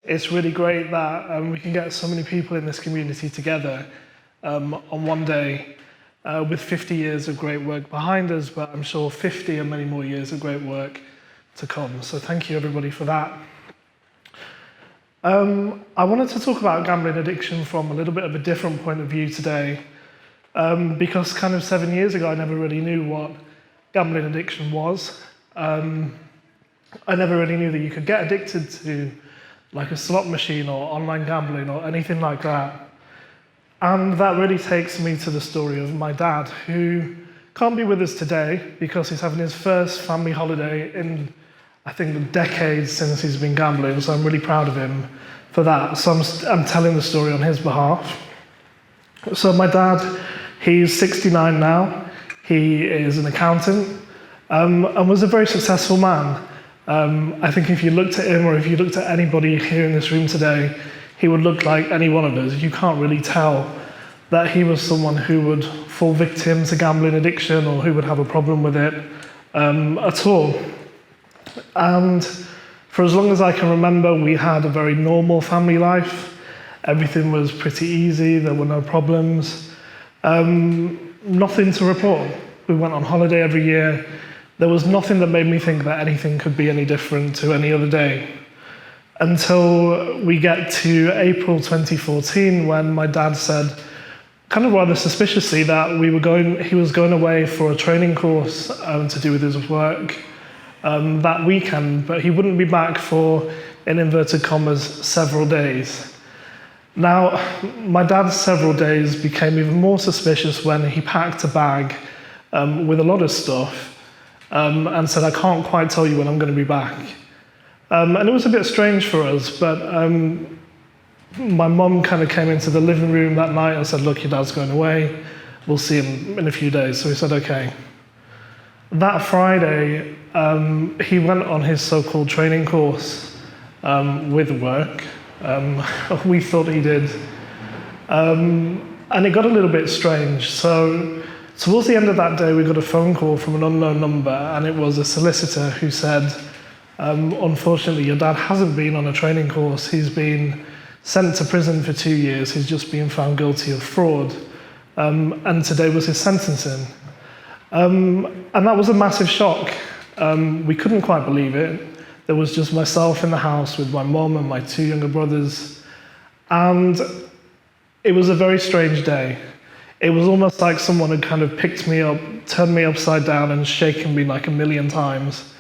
It's really great that we can get so many people in this community together on one day with 50 years of great work behind us, but I'm sure 50 and many more years of great work to come. So thank you everybody for that. I wanted to talk about gambling addiction from a little bit of a different point of view today, because kind of 7 years ago I never really knew what gambling addiction was. I never really knew that you could get addicted to like a slot machine or online gambling or anything like that. And that really takes me to the story of my dad, who can't be with us today because he's having his first family holiday in, I think, the decades since he's been gambling, so I'm really proud of him for that. So I'm telling the story on his behalf. So my dad, he's 69 now. He is an accountant and was a very successful man. I think if you looked at him or if you looked at anybody here in this room today, he would look like any one of us. You can't really tell that he was someone who would fall victim to gambling addiction or who would have a problem with it at all. And for as long as I can remember, we had a very normal family life. Everything was pretty easy, there were no problems. Nothing to report. We went on holiday every year. There was nothing that made me think that anything could be any different to any other day. Until we get to April 2014, when my dad said, kind of rather suspiciously, that he was going away for a training course to do with his work that weekend, but he wouldn't be back for, in inverted commas, several days. Now, my dad's several days became even more suspicious when he packed a bag with a lot of stuff and said, I can't quite tell you when I'm going to be back. And it was a bit strange for us, but my mum kind of came into the living room that night and said, look, your dad's going away. We'll see him in a few days. So we said, okay. That Friday, he went on his so-called training course with work. We thought he did. And it got a little bit strange. So towards the end of that day, we got a phone call from an unknown number, and it was a solicitor who said, unfortunately, your dad hasn't been on a training course. He's been sent to prison for 2 years. He's just been found guilty of fraud. And today was his sentencing. And that was a massive shock. We couldn't quite believe it. There was just myself in the house with my mum and my 2 younger brothers. And it was a very strange day. It was almost like someone had kind of picked me up, turned me upside down and shaken me like a million times.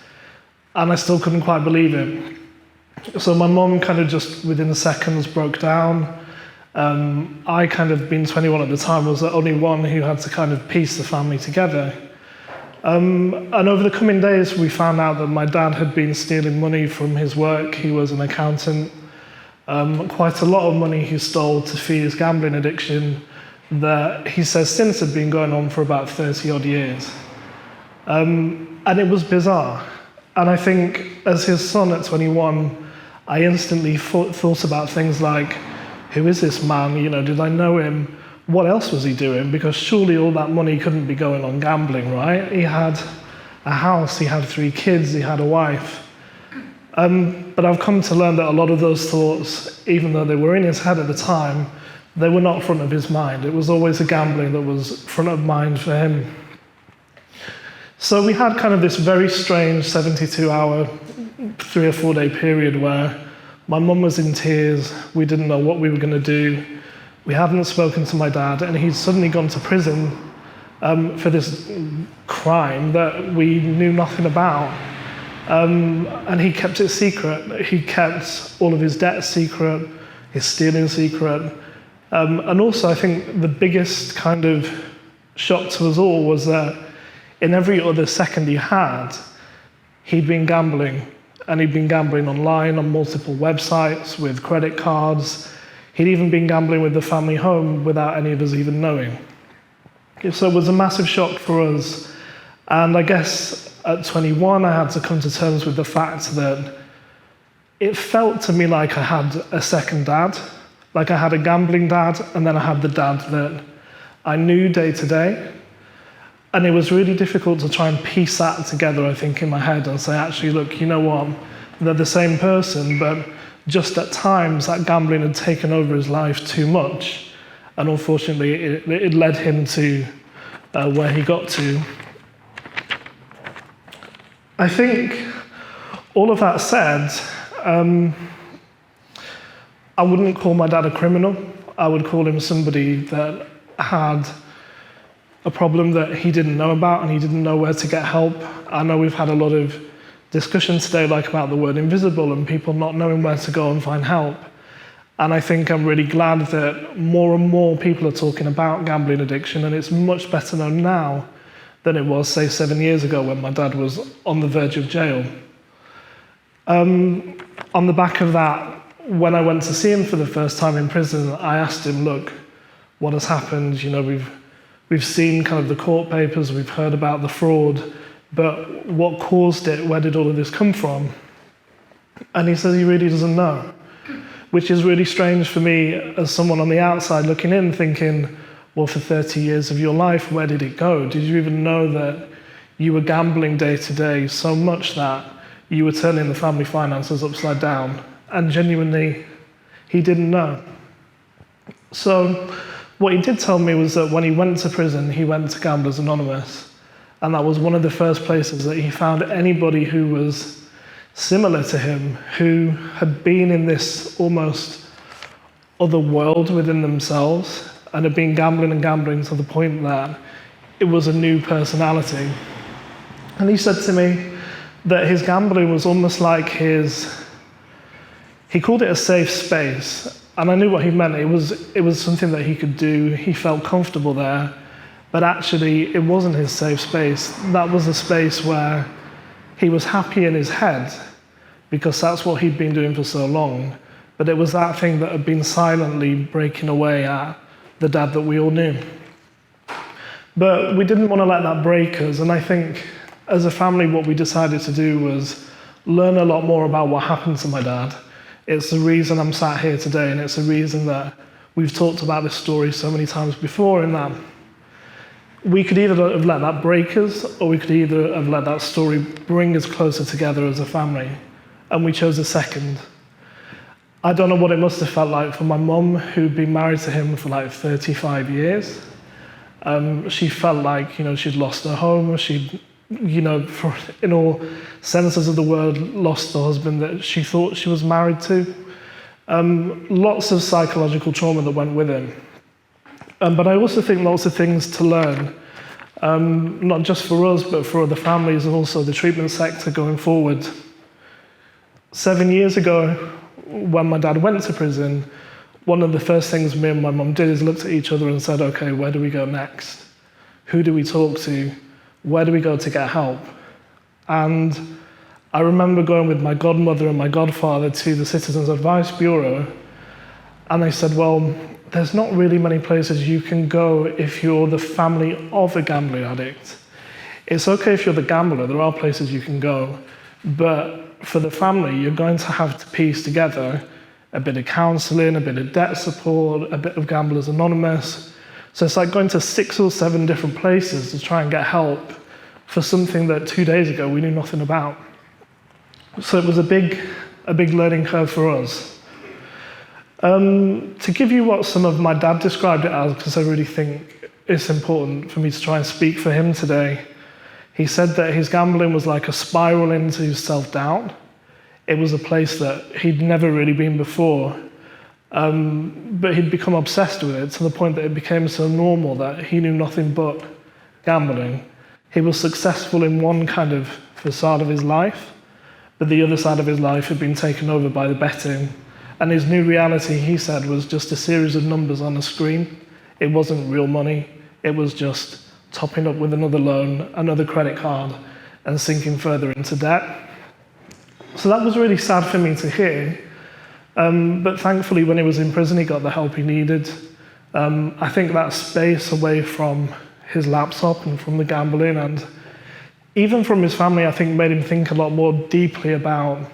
And I still couldn't quite believe it. So my mum kind of just within seconds broke down. I kind of, being 21 at the time, was the only one who had to kind of piece the family together. And over the coming days, we found out that my dad had been stealing money from his work. He was an accountant. Quite a lot of money he stole to feed his gambling addiction that he says since had been going on for about 30 odd years. And it was bizarre. And I think as his son at 21, I instantly thought about things like, who is this man? You know, did I know him? What else was he doing? Because surely all that money couldn't be going on gambling, right? He had a house, he had 3 kids, he had a wife. But I've come to learn that a lot of those thoughts, even though they were in his head at the time, they were not front of his mind. It was always the gambling that was front of mind for him. So we had kind of this very strange 72-hour, 3 or 4 day period where my mum was in tears. We didn't know what we were going to do. We hadn't spoken to my dad, and he'd suddenly gone to prison for this crime that we knew nothing about. And he kept it secret. He kept all of his debts secret, his stealing secret. And also, I think the biggest kind of shock to us all was that in every other second he had, he'd been gambling. And he'd been gambling online on multiple websites with credit cards. He'd even been gambling with the family home without any of us even knowing. So it was a massive shock for us. And I guess at 21, I had to come to terms with the fact that it felt to me like I had a second dad. Like I had a gambling dad, and then I had the dad that I knew day to day. And it was really difficult to try and piece that together, I think, in my head and say, actually, look, you know what? They're the same person, but just at times that gambling had taken over his life too much, and unfortunately it led him to where he got to. I think all of that said, I wouldn't call my dad a criminal. I would call him somebody that had a problem that he didn't know about and he didn't know where to get help. I know we've had a lot of discussion today about the word invisible and people not knowing where to go and find help. And I think I'm really glad that more and more people are talking about gambling addiction, and it's much better known now than it was, say, 7 years ago when my dad was on the verge of jail. On the back of that, when I went to see him for the first time in prison, I asked him, look, what has happened? You know, we've seen kind of the court papers, we've heard about the fraud, but what caused it? Where did all of this come from? And he says he really doesn't know, which is really strange for me as someone on the outside looking in, thinking, well, for 30 years of your life, where did it go? Did you even know that you were gambling day to day so much that you were turning the family finances upside down? And genuinely, he didn't know. So what he did tell me was that when he went to prison, he went to Gamblers Anonymous. And that was one of the first places that he found anybody who was similar to him, who had been in this almost other world within themselves and had been gambling to the point that it was a new personality. And he said to me that his gambling was almost like he called it a safe space. And I knew what he meant. It was something that he could do. He felt comfortable there. But actually, it wasn't his safe space. That was a space where he was happy in his head, because that's what he'd been doing for so long. But it was that thing that had been silently breaking away at the dad that we all knew. But we didn't want to let that break us. And I think, as a family, what we decided to do was learn a lot more about what happened to my dad. It's the reason I'm sat here today, and it's the reason that we've talked about this story so many times before, in that we could either have let that break us, or we could either have let that story bring us closer together as a family. And we chose the second. I don't know what it must have felt like for my mum, who'd been married to him for like 35 years. She felt like, she'd lost her home. She'd, in all senses of the word, lost the husband that she thought she was married to. Lots of psychological trauma that went with him. But I also think lots of things to learn, not just for us, but for other families and also the treatment sector going forward. 7 years ago, when my dad went to prison, one of the first things me and my mum did is looked at each other and said, okay, where do we go next? Who do we talk to? Where do we go to get help? And I remember going with my godmother and my godfather to the Citizens Advice Bureau, and they said, well, there's not really many places you can go if you're the family of a gambling addict. It's okay if you're the gambler, there are places you can go, but for the family, you're going to have to piece together a bit of counselling, a bit of debt support, a bit of Gamblers Anonymous. So it's like going to 6 or 7 different places to try and get help for something that 2 days ago we knew nothing about. So it was a big learning curve for us. To give you what some of my dad described it as, because I really think it's important for me to try and speak for him today, he said that his gambling was like a spiral into self-doubt. It was a place that he'd never really been before, but he'd become obsessed with it to the point that it became so normal that he knew nothing but gambling. He was successful in one kind of facade of his life, but the other side of his life had been taken over by the betting. And his new reality, he said, was just a series of numbers on a screen. It wasn't real money. It was just topping up with another loan, another credit card, and sinking further into debt. So that was really sad for me to hear. But thankfully, when he was in prison, he got the help he needed. I think that space away from his laptop and from the gambling, and even from his family, I think made him think a lot more deeply about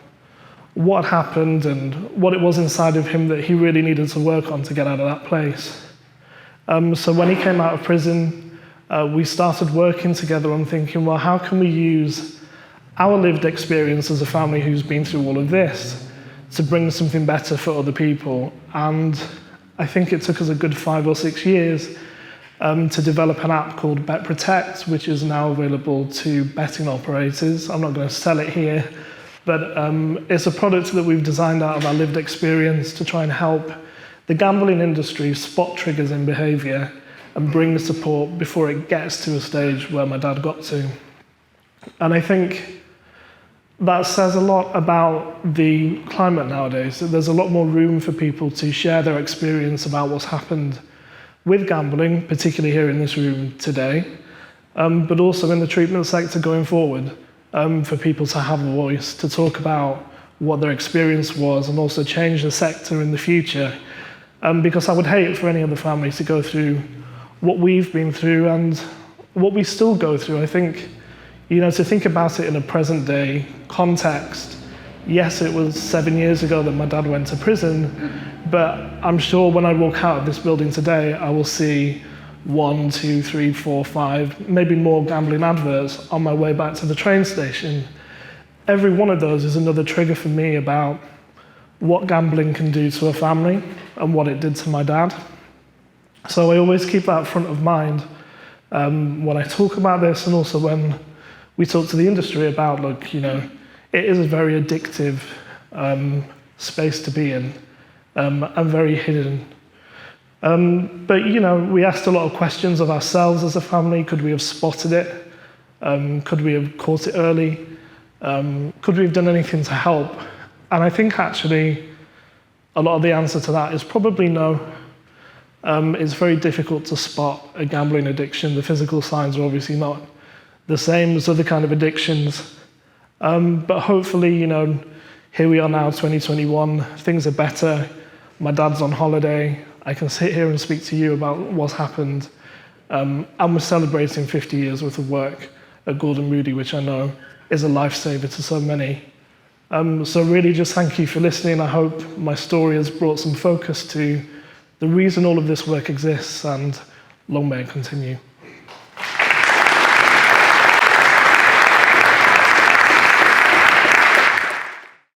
what happened and what it was inside of him that he really needed to work on to get out of that place. So when he came out of prison, we started working together on thinking, well, how can we use our lived experience as a family who's been through all of this to bring something better for other people. And I think it took us a good 5 or 6 years to develop an app called BetProtect, which is now available to betting operators. I'm not going to sell it here, but it's a product that we've designed out of our lived experience to try and help the gambling industry spot triggers in behaviour and bring the support before it gets to a stage where my dad got to. And I think that says a lot about the climate nowadays. There's a lot more room for people to share their experience about what's happened with gambling, particularly here in this room today, but also in the treatment sector going forward, for people to have a voice, to talk about what their experience was and also change the sector in the future. Because I would hate for any other family to go through what we've been through and what we still go through. I think, to think about it in a present day context, yes, it was 7 years ago that my dad went to prison, but I'm sure when I walk out of this building today, I will see 1, 2, 3, 4, 5, maybe more gambling adverts on my way back to the train station. Every one of those is another trigger for me about what gambling can do to a family and what it did to my dad. So I always keep that front of mind when I talk about this, and also when we talk to the industry about, look, it is a very addictive space to be in, and very hidden. But we asked a lot of questions of ourselves as a family. Could we have spotted it? Could we have caught it early? Could we have done anything to help? And I think actually a lot of the answer to that is probably no. It's very difficult to spot a gambling addiction. The physical signs are obviously not the same as other kind of addictions. But hopefully, here we are now, 2021, things are better. My dad's on holiday. I can sit here and speak to you about what's happened. And we're celebrating 50 years worth of work at Gordon Moody, which I know is a lifesaver to so many. So really just thank you for listening. I hope my story has brought some focus to the reason all of this work exists, and long may it continue.